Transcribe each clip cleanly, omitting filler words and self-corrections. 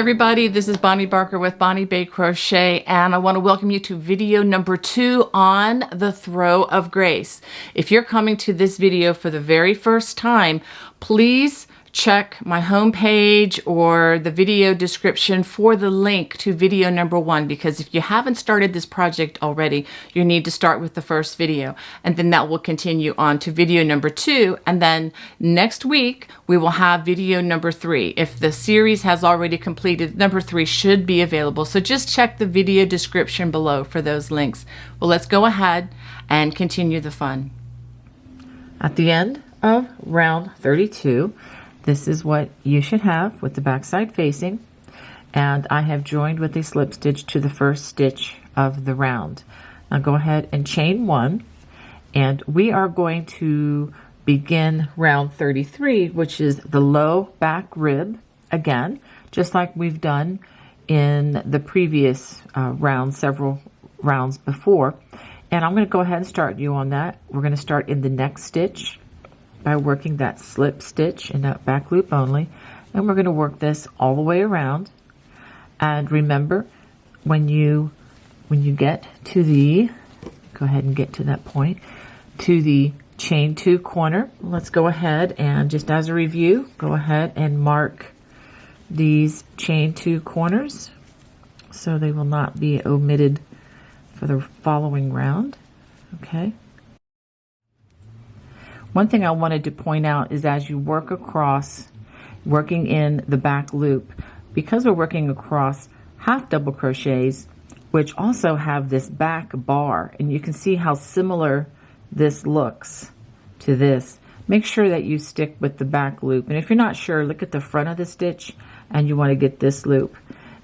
everybody, this is Bonnie Barker with Bonnie Bay Crochet, and I want to welcome you to video number 2 on the Throw of Grace. If you're coming to this video for the very first time, please check my homepage or the video description for the link to video number 1, because if you haven't started this project already, you need to start with the first video, and then that will continue on to video number 2, and then next week we will have video number 3. If the series has already completed, number 3 should be available, so just check the video description below for those links. Well, let's go ahead and continue the fun. At the end of round 32, this is what you should have with the back side facing, and I have joined with a slip stitch to the first stitch of the round. Now go ahead and chain 1, and we are going to begin round 33, which is the low back rib again, just like we've done in the previous round, several rounds before. And I'm going to go ahead and start you on that. We're going to start in the next stitch by working that slip stitch in that back loop only, and we're going to work this all the way around. And remember, when you get to the, go ahead and get to that point, to the chain 2 corner, let's go ahead and, just as a review, go ahead and mark these chain 2 corners so they will not be omitted for the following round. Okay. One thing I wanted to point out is as you work across, working in the back loop, because we're working across half double crochets, which also have this back bar, and you can see how similar this looks to this, make sure that you stick with the back loop. And if you're not sure, look at the front of the stitch and you want to get this loop.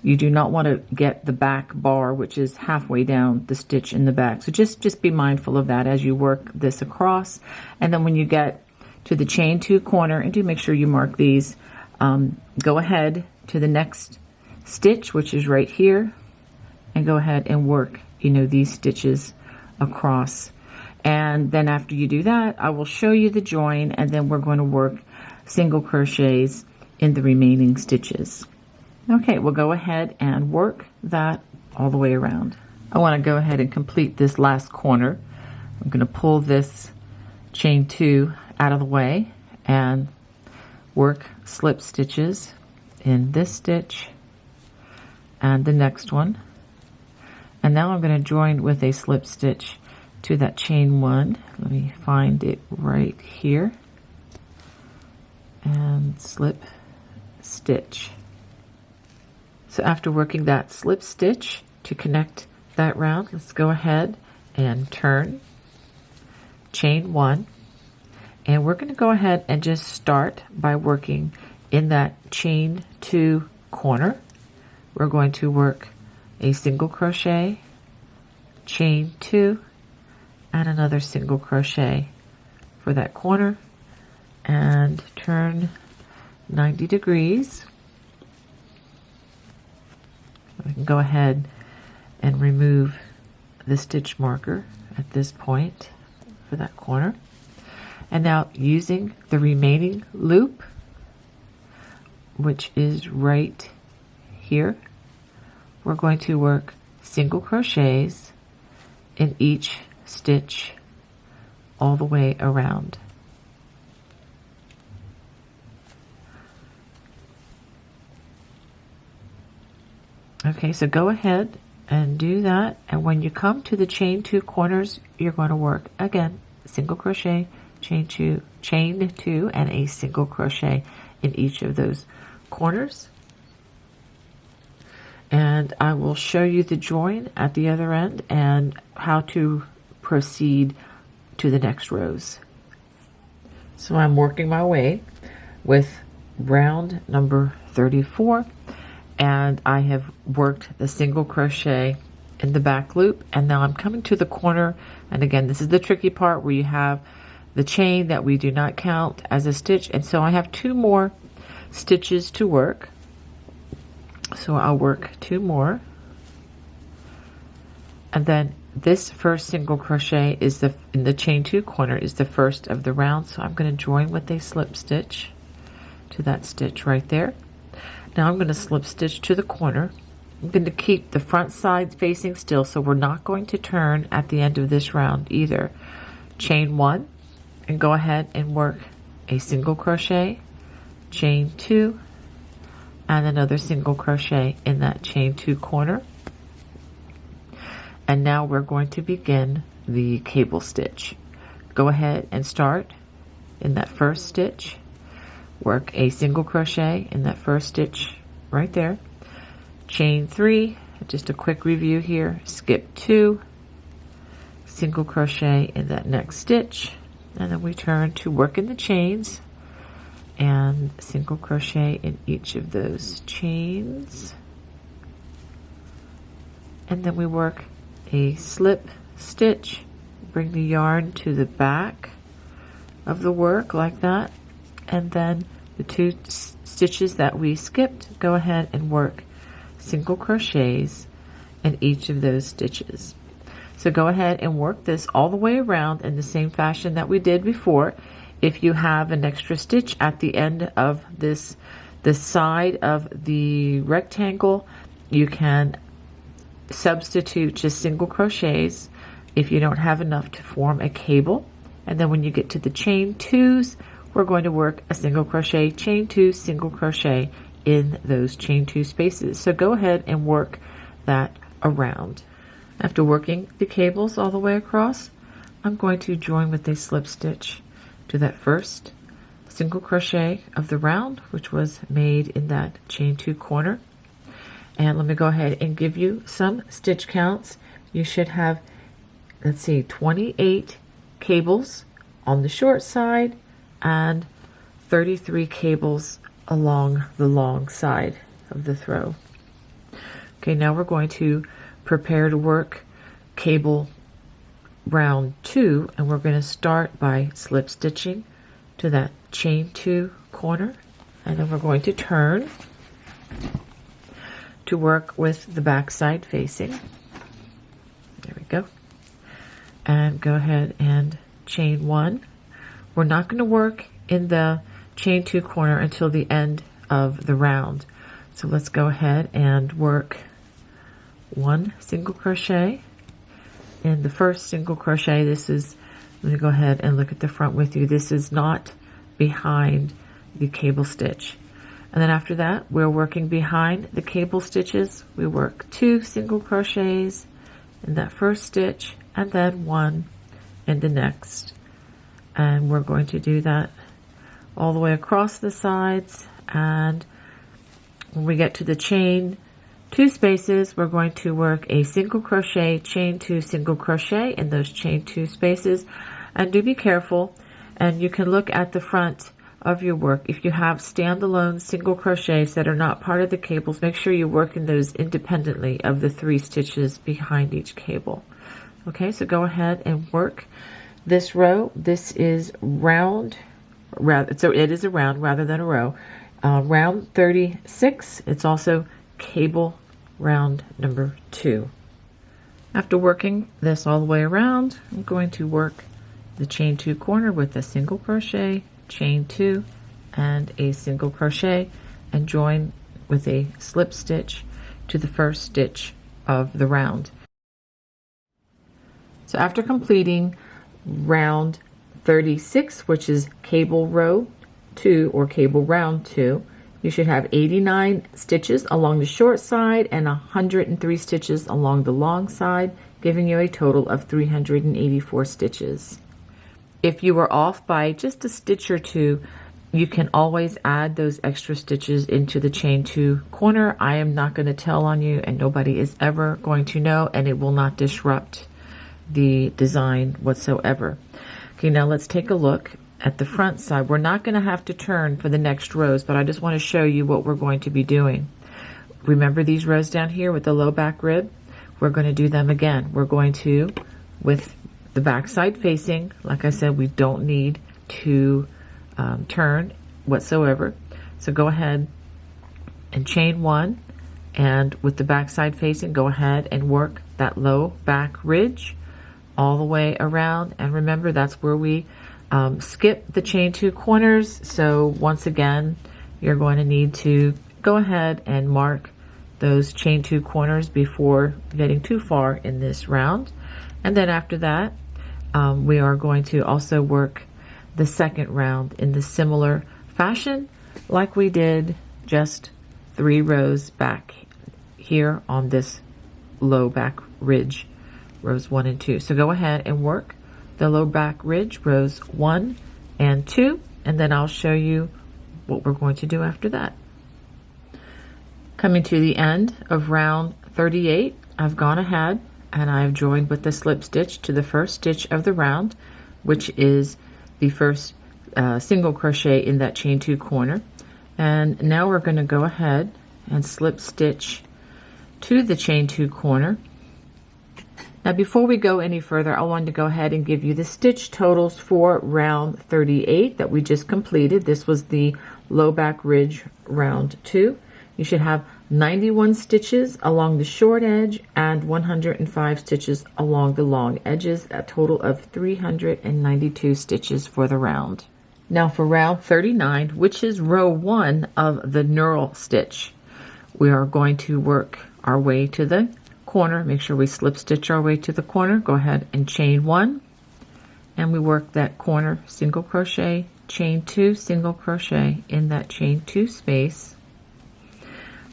You do not want to get the back bar, which is halfway down the stitch in the back. So just be mindful of that as you work this across. And then when you get to the chain 2 corner, and do make sure you mark these, go ahead to the next stitch, which is right here, and go ahead and work, these stitches across. And then after you do that, I will show you the join, and then we're going to work single crochets in the remaining stitches. Okay, we'll go ahead and work that all the way around. I want to go ahead and complete this last corner. I'm going to pull this chain 2 out of the way and work slip stitches in this stitch and the next one. And now I'm going to join with a slip stitch to that chain 1. Let me find it right here. And slip stitch. So after working that slip stitch to connect that round, let's go ahead and turn, chain 1, and we're going to go ahead and just start by working in that chain 2 corner. We're going to work a single crochet, chain 2, and another single crochet for that corner, and turn 90 degrees. I can go ahead and remove the stitch marker at this point for that corner. And now using the remaining loop, which is right here, we're going to work single crochets in each stitch all the way around. Okay, so go ahead and do that, and when you come to the chain 2 corners, you're going to work again single crochet, chain 2, and a single crochet in each of those corners. And I will show you the join at the other end and how to proceed to the next rows. So I'm working my way with round number 34. And I have worked the single crochet in the back loop, and now I'm coming to the corner, and again, this is the tricky part where you have the chain that we do not count as a stitch, and so I have 2 more stitches to work. So I'll work 2 more, and then this first single crochet is in the chain 2 corner is the first of the round, so I'm going to join with a slip stitch to that stitch right there. Now I'm going to slip stitch to the corner. I'm going to keep the front side facing still, so we're not going to turn at the end of this round either. Chain 1 and go ahead and work a single crochet, chain 2, and another single crochet in that chain 2 corner. And now we're going to begin the cable stitch. Go ahead and start in that first stitch, work a single crochet in that first stitch right there, chain 3, just a quick review here, skip 2, single crochet in that next stitch, and then we turn to work in the chains and single crochet in each of those chains, and then we work a slip stitch, bring the yarn to the back of the work like that, and then the 2 stitches that we skipped, go ahead and work single crochets in each of those stitches. So go ahead and work this all the way around in the same fashion that we did before. If you have an extra stitch at the end of this, the side of the rectangle, you can substitute just single crochets if you don't have enough to form a cable. And then when you get to the chain 2s, we're going to work a single crochet, chain 2, single crochet in those chain 2 spaces. So go ahead and work that around. After working the cables all the way across, I'm going to join with a slip stitch to that first single crochet of the round, which was made in that chain 2 corner. And let me go ahead and give you some stitch counts. You should have, let's see, 28 cables on the short side and 33 cables along the long side of the throw. Okay, now we're going to prepare to work cable round 2, and we're going to start by slip stitching to that chain 2 corner, and then we're going to turn to work with the back side facing. There we go. And go ahead and chain 1. We're not going to work in the chain 2 corner until the end of the round. So let's go ahead and work 1 single crochet in the first single crochet. This is, let me go ahead and look at the front with you. This is not behind the cable stitch. And then after that, we're working behind the cable stitches. We work 2 single crochets in that first stitch and then 1 in the next. And we're going to do that all the way across the sides. And when we get to the chain 2 spaces, we're going to work a single crochet, chain 2, single crochet in those chain 2 spaces. And do be careful, and you can look at the front of your work. If you have standalone single crochets that are not part of the cables, make sure you work in those independently of the 3 stitches behind each cable. Okay, so go ahead and work this row. This is round, so it is a round rather than a row. Round 36. It's also cable round number 2. After working this all the way around, I'm going to work the chain 2 corner with a single crochet, chain 2, and a single crochet, and join with a slip stitch to the first stitch of the round. So after completing round 36, which is cable row 2 or cable round 2, you should have 89 stitches along the short side and 103 stitches along the long side, giving you a total of 384 stitches. If you are off by just a stitch or 2, you can always add those extra stitches into the chain 2 corner. I am not going to tell on you, and nobody is ever going to know, and it will not disrupt the design whatsoever. Okay, now let's take a look at the front side. We're not going to have to turn for the next rows, but I just want to show you what we're going to be doing. Remember these rows down here with the low back rib? We're going to do them again. We're going to, with the back side facing, like I said, we don't need to turn whatsoever. So go ahead and chain 1, and with the back side facing, go ahead and work that low back ridge all the way around. And remember, that's where we skip the chain 2 corners. So once again, you're going to need to go ahead and mark those chain 2 corners before getting too far in this round. And then after that, we are going to also work the second round in the similar fashion like we did just 3 rows back here on this low back ridge, rows 1 and 2. So go ahead and work the low back ridge, rows 1 and 2, and then I'll show you what we're going to do after that. Coming to the end of round 38, I've gone ahead and I've joined with the slip stitch to the first stitch of the round, which is the first single crochet in that chain 2 corner. And now we're going to go ahead and slip stitch to the chain 2 corner. Now before we go any further, I wanted to go ahead and give you the stitch totals for round 38 that we just completed. This was the low back ridge round 2. You should have 91 stitches along the short edge and 105 stitches along the long edges, a total of 392 stitches for the round. Now for round 39, which is row 1 of the knurl stitch, we are going to work our way to the corner. Make sure we slip stitch our way to the corner. Go ahead and chain 1, and we work that corner, single crochet, chain 2, single crochet in that chain 2 space.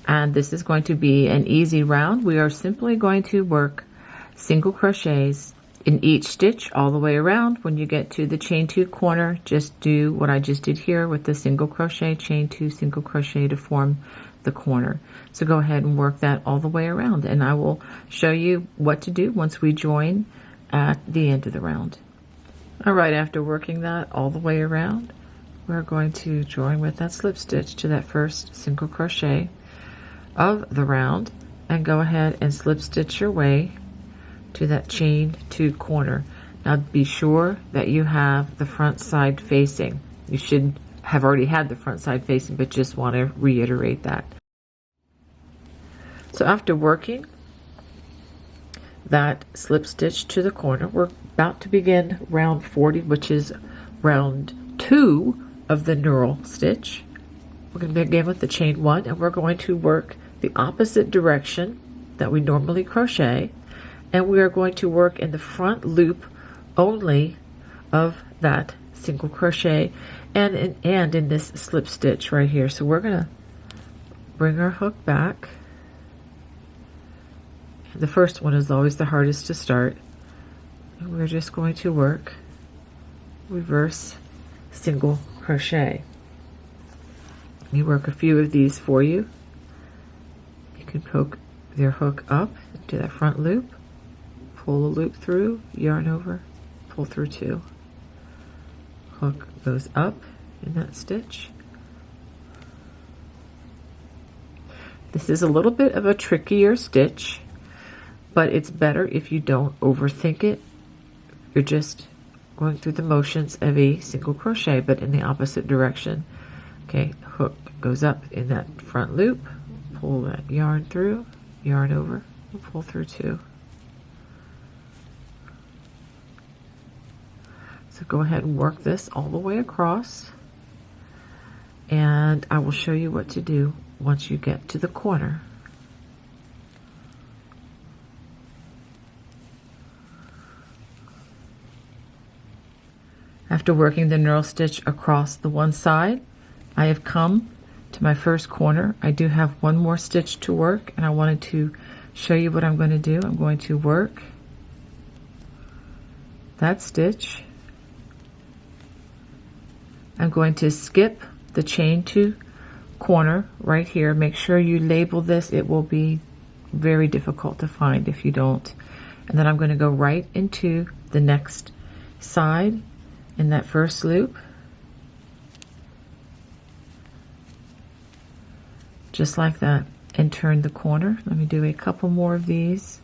And this is going to be an easy round. We are simply going to work single crochets in each stitch all the way around. When you get to the chain 2 corner, just do what I just did here with the single crochet, chain 2, single crochet to form the corner. So go ahead and work that all the way around, and I will show you what to do once we join at the end of the round. All right, after working that all the way around, we're going to join with that slip stitch to that first single crochet of the round and go ahead and slip stitch your way to that chain 2 corner. Now be sure that you have the front side facing. You should have already had the front side facing, but just want to reiterate that. So after working that slip stitch to the corner, we're about to begin round 40, which is round 2 of the knurl stitch. We're going to begin with the chain 1, and we're going to work the opposite direction that we normally crochet, and we are going to work in the front loop only of that single crochet and in this slip stitch right here. So we're going to bring our hook back. The first one is always the hardest to start, and we're just going to work reverse single crochet. Let me work a few of these for you. You can poke their hook up into that front loop, pull a loop through, yarn over, pull through 2. Hook goes up in that stitch. This is a little bit of a trickier stitch, but it's better if you don't overthink it. You're just going through the motions of a single crochet, but in the opposite direction. Okay, hook goes up in that front loop, pull that yarn through, yarn over, and pull through 2. So go ahead and work this all the way across, and I will show you what to do once you get to the corner. After working the knurl stitch across the one side, I have come to my first corner. I do have one more stitch to work, and I wanted to show you what I'm going to do. I'm going to work that stitch. I'm going to skip the chain 2 corner right here. Make sure you label this. It will be very difficult to find if you don't. And then I'm going to go right into the next side in that first loop, just like that, and turn the corner. Let me do a couple more of these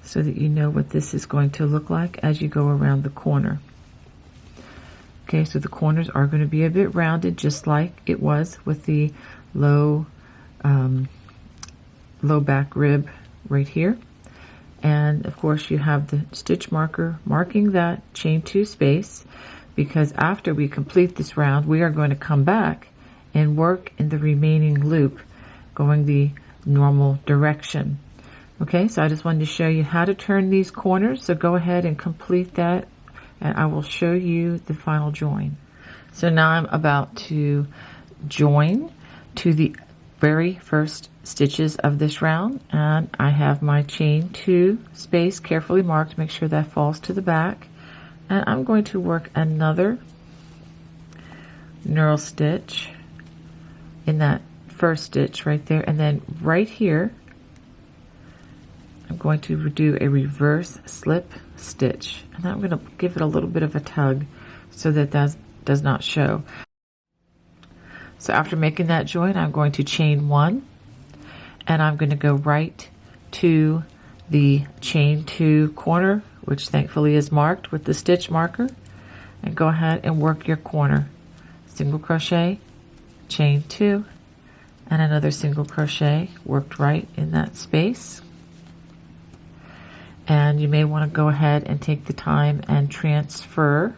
so that you know what this is going to look like as you go around the corner. Okay, so the corners are going to be a bit rounded, just like it was with the low back rib right here. And of course you have the stitch marker marking that chain 2 space, because after we complete this round, we are going to come back and work in the remaining loop going the normal direction. Okay, so I just wanted to show you how to turn these corners. So go ahead and complete that, and I will show you the final join. So now I'm about to join to the very first stitches of this round, and I have my chain 2 space carefully marked. Make sure that falls to the back, and I'm going to work another knurl stitch in that first stitch right there, and then right here I'm going to do a reverse slip stitch, and I'm going to give it a little bit of a tug so that that does not show. So after making that join, I'm going to chain 1, and I'm going to go right to the chain 2 corner, which thankfully is marked with the stitch marker, and go ahead and work your corner. Single crochet, chain 2, and another single crochet worked right in that space. And you may want to go ahead and take the time and transfer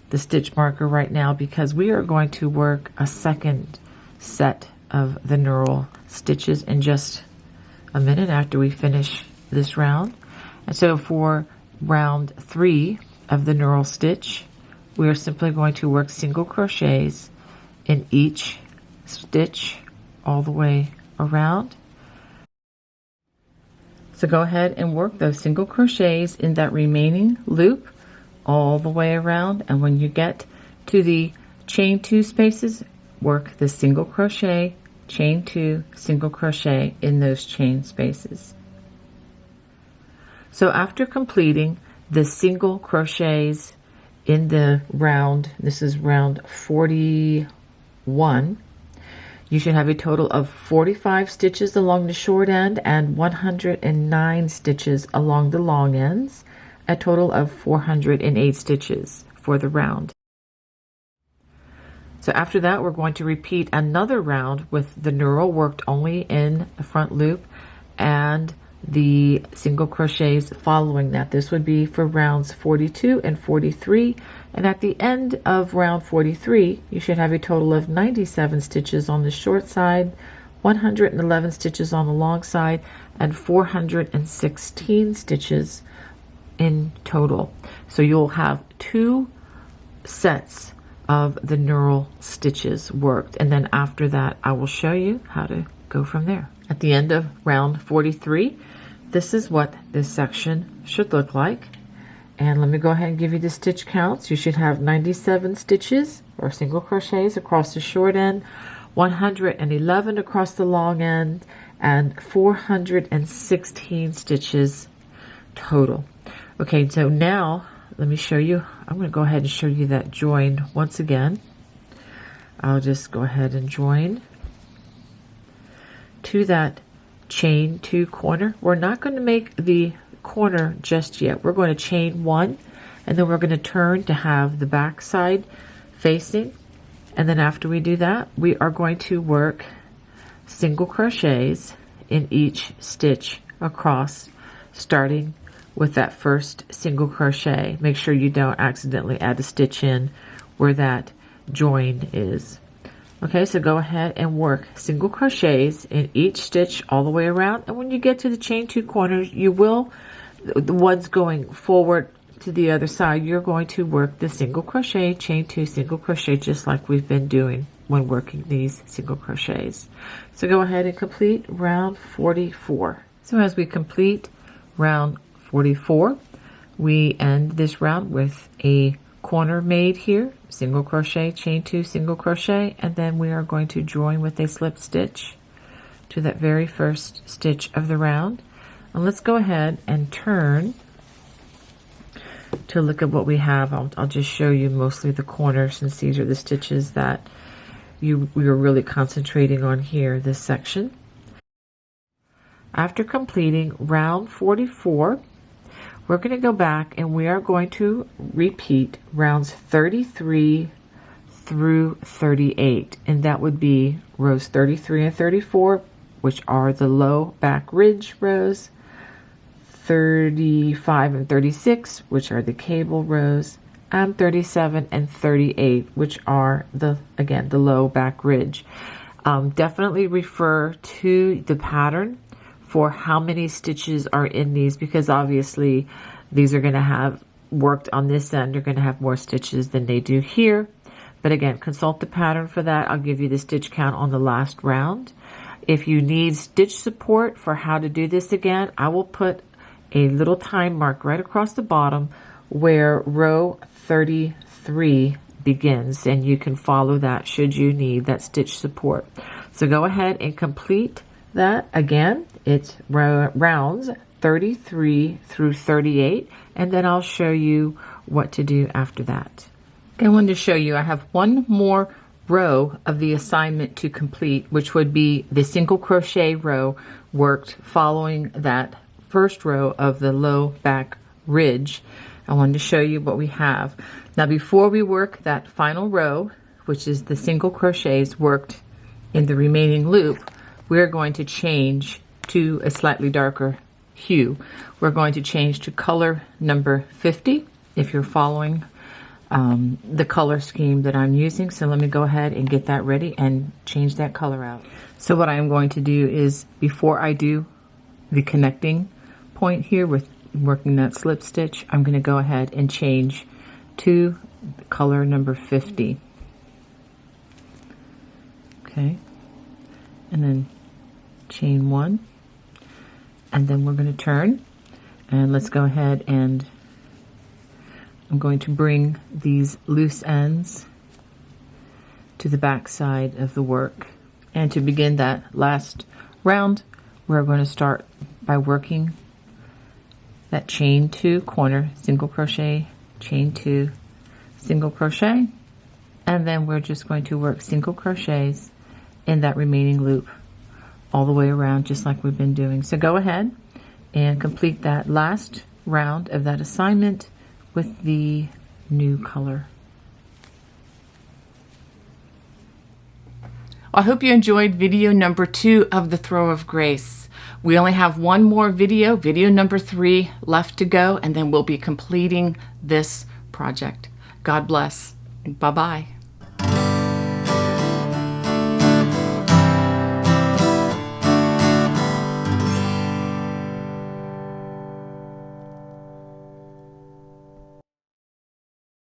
the stitch marker right now, because we are going to work a second set of the knurl stitches in just a minute after we finish this round. And so for round 3 of the knurl stitch, we are simply going to work single crochets in each stitch all the way around. So go ahead and work those single crochets in that remaining loop all the way around, and when you get to the chain 2 spaces, work the single crochet, chain 2, single crochet in those chain spaces. So after completing the single crochets in the round, this is round 41, you should have a total of 45 stitches along the short end and 109 stitches along the long ends, a total of 408 stitches for the round. So after that, we're going to repeat another round with the knurl worked only in the front loop and the single crochets following that. This would be for rounds 42 and 43, and at the end of round 43 you should have a total of 97 stitches on the short side, 111 stitches on the long side, and 416 stitches in total. So you'll have 2 sets of the knurl stitches worked, and then after that I will show you how to go from there. At the end of round 43, this is what this section should look like. And let me go ahead and give you the stitch counts. You should have 97 stitches or single crochets across the short end, 111 across the long end, and 416 stitches total. Okay, so now let me show you. I'm going to go ahead and show you that join once again. I'll just go ahead and join to that chain 2 corner. We're not going to make the corner just yet. We're going to chain 1, and then we're going to turn to have the back side facing, and then after we do that, we are going to work single crochets in each stitch across, starting with that first single crochet. Make sure you don't accidentally add a stitch in where that join is. Okay, so go ahead and work single crochets in each stitch all the way around, and when you get to the chain 2 corners, you will, the ones going forward to the other side, you're going to work the single crochet, chain 2, single crochet, just like we've been doing when working these single crochets. So go ahead and complete round 44. So as we complete round 44, we end this round with a corner made here, single crochet, chain 2, single crochet, and then we are going to join with a slip stitch to that very first stitch of the round. And let's go ahead and turn to look at what we have. I'll just show you mostly the corners, since these are the stitches that we were really concentrating on here, this section. After completing round 44, we're going to go back and we are going to repeat rounds 33 through 38, and that would be rows 33 and 34, which are the low back ridge rows, 35 and 36, which are the cable rows, and 37 and 38, which are the low back ridge. Definitely refer to the pattern for how many stitches are in these, because obviously these are going to have worked on this end, are going to have more stitches than they do here. But again, consult the pattern for that. I'll give you the stitch count on the last round. If you need stitch support for how to do this again, I will put a little time mark right across the bottom where row 33 begins, and you can follow that should you need that stitch support. So go ahead and complete that. Again, it's rounds 33 through 38, and then I'll show you what to do after that. I wanted to show you I have one more row of the assignment to complete, which would be the single crochet row worked following that first row of the low back ridge. I wanted to show you what we have. Now before we work that final row, which is the single crochets worked in the remaining loop, we're going to change to a slightly darker hue. We're going to change to color number 50 if you're following the color scheme that I'm using. So let me go ahead and get that ready and change that color out. So what I'm going to do is, before I do the connecting point here with working that slip stitch, I'm going to go ahead and change to color number 50. Okay, and then chain 1, and then we're going to turn, and let's go ahead and I'm going to bring these loose ends to the back side of the work. And to begin that last round, we're going to start by working that chain 2 corner, single crochet, chain 2, single crochet, and then we're just going to work single crochets in that remaining loop all the way around, just like we've been doing. So go ahead and complete that last round of that assignment with the new color. I hope you enjoyed video number 2 of the Throw of Grace. We only have one more video number 3 left to go, and then we'll be completing this project. God bless. Bye-bye.